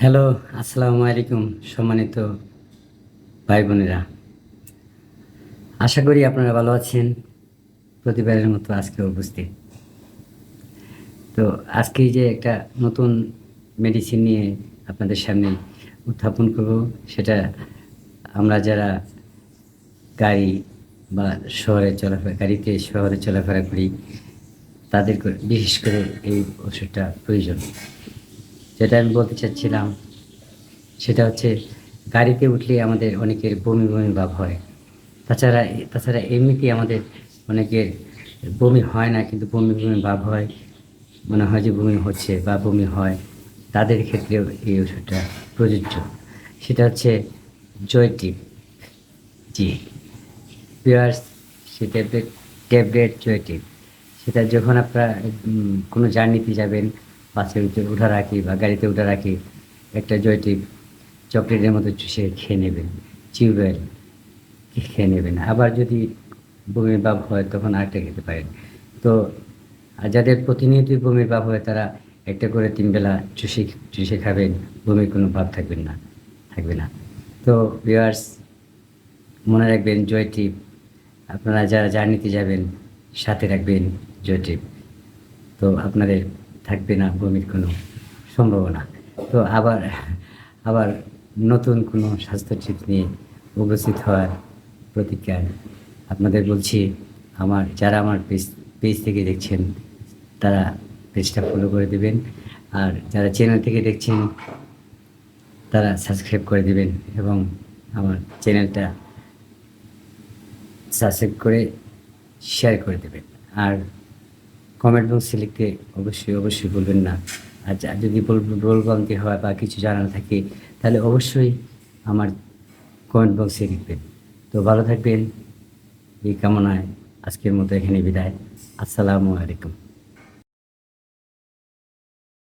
Hello, আসসালামু আলাইকুম সম্মানিত ভাই বোনেরা। আশা করি আপনারা ভালো আছেন। প্রতিবারের মতো আজকেও উপস্থিত। তো আজকে যে একটা নতুন মেডিসিন নিয়ে আপনাদের সামনে উত্থাপন করব, সেটা আমরা যারা গাড়ি বা গাড়িতে শহরে চলাফেরা করি, তাদের বিশেষ করে এই ওষুধটা প্রয়োজন। যেটা আমি বলতে চাচ্ছিলাম সেটা হচ্ছে, গাড়িতে উঠলে আমাদের অনেকের বমি বমি ভাব হয়। তাছাড়া তাছাড়া এমনিতেই আমাদের অনেকের বমি হয় না, কিন্তু বমি বমি ভাব হয়, মনে হয় যে বমি হচ্ছে বা বমি হয়। তাদের ক্ষেত্রেও এই ওষুধটা প্রযোজ্য। সেটা হচ্ছে জয়টিপ। জি, পিয়ার্স, সে ট্যাবলেট জয়টিপ। সেটা যখন আপনারা কোনো জার্নিতে যাবেন, বাসে উঠা রাখি বা গাড়িতে উঠা রাখি, একটা জয়টিপ চকলেটের মতো চুষে খেয়ে নেবেন, চিউবেল খেয়ে নেবেন। আবার যদি বমির ভাব হয় তখন আরেকটা খেতে পারেন। তো আর যাদের প্রতিনিয়তই বমির ভাব হয়, তারা একটা করে ৩ বেলা চুষে চুষে খাবেন, বমির কোনো ভাব থাকবে না। তো ভিউয়ার্স, মনে রাখবেন জয়টিপ। আপনারা যারা জার্নিতে যাবেন, সাথে রাখবেন জয়টিপ। তো আপনাদের থাকবে না বমির কোনো সম্ভাবনা। তো আবার নতুন কোনো স্বাস্থ্য টিপস নিয়ে উপস্থিত হওয়ার প্রতিজ্ঞায় আপনাদের বলছি, যারা আমার পেজ থেকে দেখছেন, তারা পেজটা ফলো করে দেবেন। আর যারা চ্যানেল থেকে দেখছেন, তারা সাবস্ক্রাইব করে দিবেন এবং আমার চ্যানেলটা সাবস্ক্রাইব করে শেয়ার করে দেবেন। আর কমেন্ট বক্সে লিখতে অবশ্যই বলবেন না। আর যদি ভুলভ্রান্তি হয় বা কিছু জানার থাকে, তাহলে অবশ্যই আমার কমেন্ট বক্সে লিখবেন। তো ভালো থাকবেন, এই কামনায় আজকের মতো এখানে বিদায়। আসসালামু আলাইকুম।